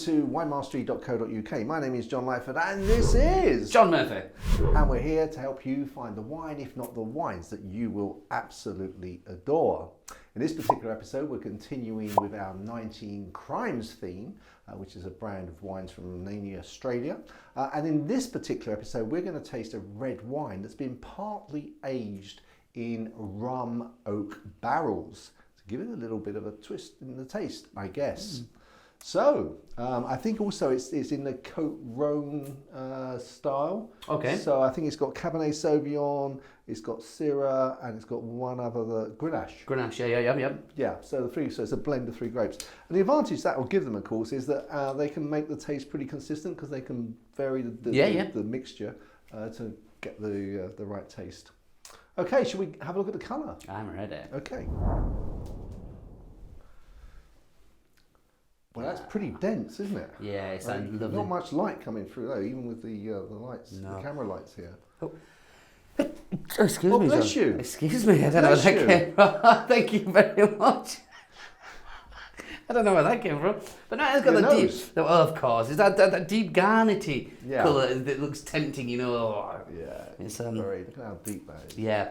to winemastery.co.uk. My name is John Lightfoot and this is John Murphy. And we're here to help you find the wine, if not the wines, that you will absolutely adore. In this particular episode, we're continuing with our 19 Crimes theme, which is a brand of wines from Namely Australia. And in this particular episode, we're going to taste a red wine that's been partly aged in rum oak barrels to give it a little bit of a twist in the taste, I guess. So, I think also it's in the Cote du Rhone style. Okay. So I think it's got Cabernet Sauvignon, it's got Syrah, and it's got one other, the Grenache. Grenache, yeah. Yeah, so it's a blend of three grapes. And the advantage that will give them, of course, is that they can make the taste pretty consistent because they can vary the mixture to get the right taste. Okay, shall we have a look at the colour? I'm ready. Okay. Well, that's pretty dense, isn't it? Yeah, it's lovely. Not much light coming through though, even with the lights, the camera lights here. Oh, excuse me, bless John. you. Excuse me, I don't know where that came from. Thank you very much. I don't know where that came from, but no, it's got the deep. Oh, of course, it's that deep garnety colour that looks tempting, you know. Yeah, it's very. Look at how deep that is. Yeah,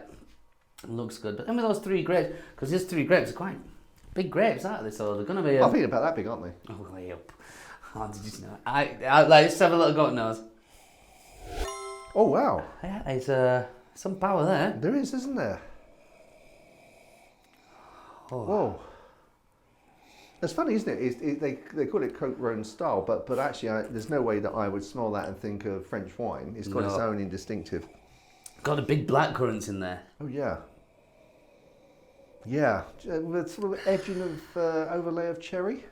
it looks good. But then with those three grapes, because these three grapes are quite big grapes, aren't they? So they're going to be. I think about that big, aren't they? Oh, way up. Oh, did you know? Let's have a little go at nose. Oh wow! Yeah, it's some power there. There is, isn't there? Oh. Whoa. It's funny, isn't it? They call it Cote du Rhone style, but actually, there's no way that I would smell that and think of French wine. It's got its own distinctive. Got a big blackcurrants in there. Oh yeah. Yeah, with sort of edging of overlay of cherry.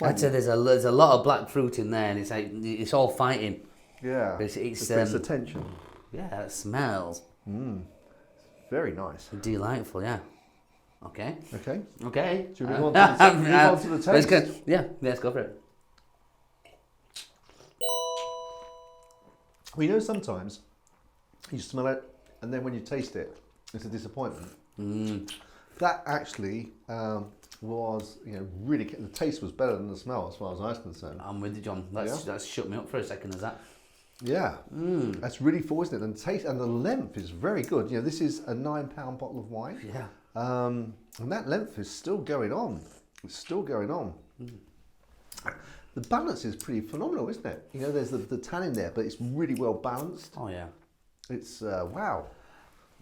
I'd say there's a lot of black fruit in there, and it's like it's all fighting. Yeah, it's the tension. Yeah, it smells. Very nice. Delightful, yeah. Okay. Should we move on to the taste? Let's go for it. Well, you know, sometimes you smell it, and then when you taste it, it's a disappointment. That actually was, really, the taste was better than the smell as far as I was concerned. I'm with you, John. That's shut me up for a second, is that? Yeah, that's really full, isn't it? And the taste and the length is very good. This is a £9 bottle of wine. Yeah. And that length is still going on. It's still going on. The balance is pretty phenomenal, isn't it? There's the tannin there, but it's really well balanced. Oh yeah. It's wow.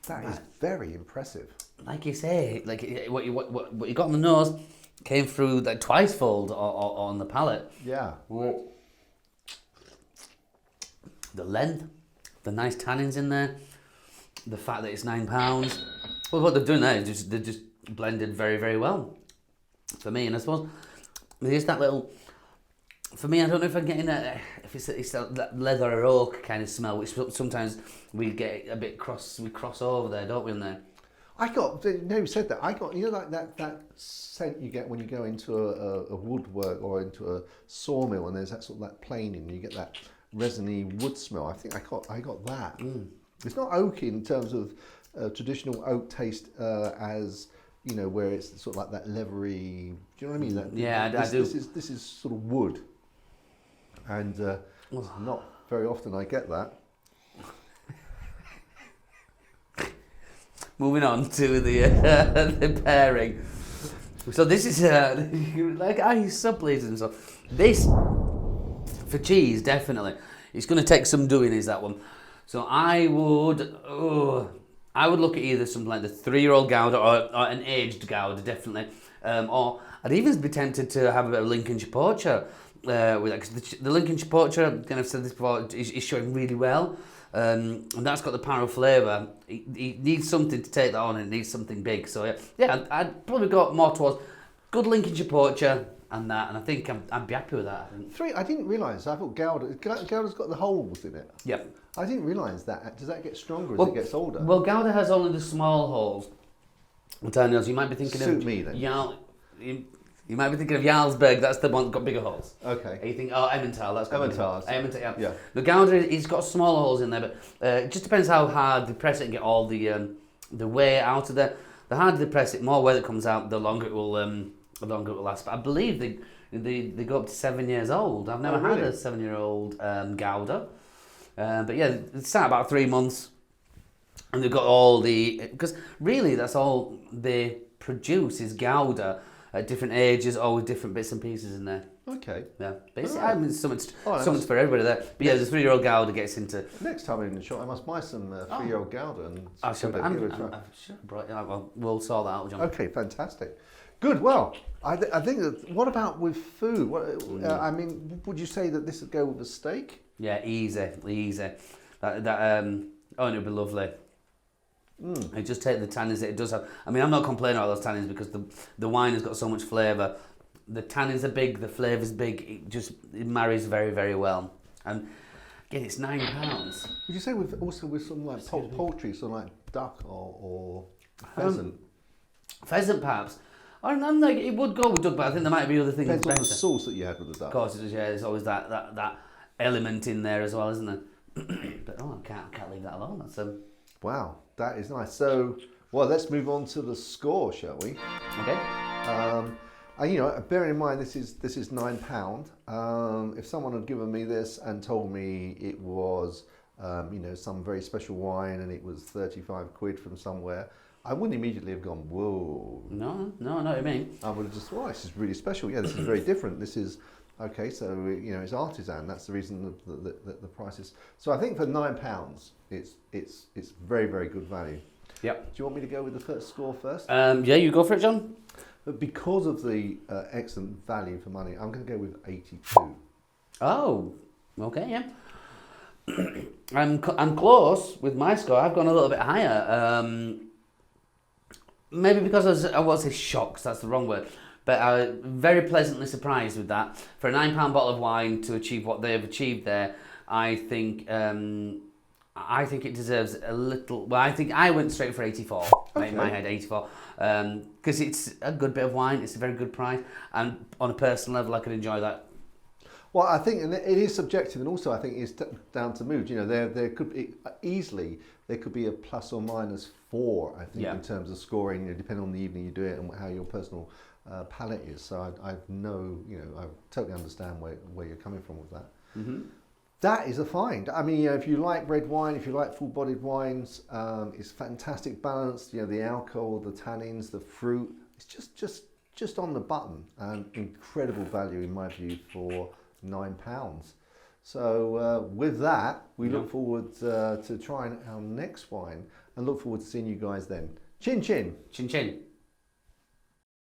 That is very impressive. Like you say, like what you got on the nose came through like twice-fold on the palate. Yeah. Well, the length, the nice tannins in there, the fact that it's £9. Well, what they're doing there is they're just blended very, very well for me. And I suppose there's that little. For me, I don't know if I'm getting that. If it's that leather or oak kind of smell, which sometimes we get a bit we cross over there, don't we? In there. You said that. I got, like that scent you get when you go into a woodwork or into a sawmill, and there's that sort of that planing, and you get that resiny wood smell. I think I got that. It's not oaky in terms of traditional oak taste, as where it's sort of like that leathery. Do you know what I mean? I do. This is sort of wood, and not very often I get that. Moving on to the pairing. So this is like I subleads and stuff. This for cheese definitely. It's going to take some doing. Is that one? So I would look at either something like the 3-year-old Gouda or an aged Gouda definitely, or I'd even be tempted to have a bit of Lincolnshire Poacher with that, because the Lincolnshire Poacher, kind of said this before, is showing really well. And that's got the power of flavour. It needs something to take that on, and it needs something big. So yeah, I'd probably go more towards good Lincolnshire Poacher and that, and I think I'd be happy with that. I didn't realise. I thought Gouda's got the holes in it. Yep. I didn't realise that. Does that get stronger as it gets older? Well, Gouda has only the small holes. I'm telling you, you might be thinking Suit me then. You might be thinking of Jarlsberg, that's the one that's got bigger holes. Okay. And you think, Emmental, that's got bigger holes. Emmental, yeah. The Gouda, it's got smaller holes in there, but it just depends how hard they press it and get all the whey out of there. The harder they press it, more whey that comes out, the longer it will longer it will last. But I believe they go up to 7 years old. I've never had a 7-year-old Gouda. But yeah, it's sat about 3 months. And they've got all because really that's all they produce is Gouda at different ages, all with different bits and pieces in there. Okay. Yeah, basically, Right. I mean, something's for everybody there. But yeah, the 3-year-old Gouda gets into. Next time I'm in the shop, I must buy some 3-year-old Gouda and I'm sure give it a try. We'll sort that out, John. Okay, fantastic. Good. Well, I think that. What about with food? I mean, would you say that this would go with a steak? Yeah, easy. And it'll be lovely. I just take the tannins that it does have. I mean, I'm not complaining about those tannins because the wine has got so much flavour. The tannins are big, the flavour's big. It marries very, very well. And again, it's £9. Would you say with some like poultry, so like duck or pheasant? Pheasant, perhaps. I'm like, it would go with duck, but I think there might be other things. Depends on the sauce that you had with the duck. Of course, there's always that element in there as well, isn't there? But I can't leave that alone. That's Wow, that is nice. So, well, let's move on to the score, shall we? Okay. And bearing in mind this is £9. If someone had given me this and told me it was, some very special wine and it was 35 quid from somewhere, I wouldn't immediately have gone, whoa. No, I know what you mean. I would have just, this is really special. Yeah, this is very different. This is. Okay, so it's artisan. That's the reason the price is. So I think for £9, it's very, very good value. Yep. Do you want me to go with the first score first? Yeah, you go for it, John. But because of the excellent value for money, I'm going to go with 82. Oh, okay, yeah. I'm close with my score. I've gone a little bit higher. Maybe because I was shocked. That's the wrong word. But I was very pleasantly surprised with that. For a £9 bottle of wine to achieve what they have achieved there, I think it deserves a little. Well, I think I went straight for 84. Okay. In my head, 84, because it's a good bit of wine. It's a very good price, and on a personal level, I could enjoy that. Well, I think, and it is subjective, and also I think it's down to mood. There could be there could be a plus or minus 4. I think in terms of scoring, depending on the evening you do it and how your personal palate is. So I totally understand where you're coming from with that. Mm-hmm. That is a find. I mean, if you like red wine, if you like full-bodied wines, it's fantastic balance. The alcohol, the tannins, the fruit. It's just on the button, and incredible value in my view for £9. So with that, we look forward to trying our next wine, and look forward to seeing you guys then. Chin chin. Chin chin.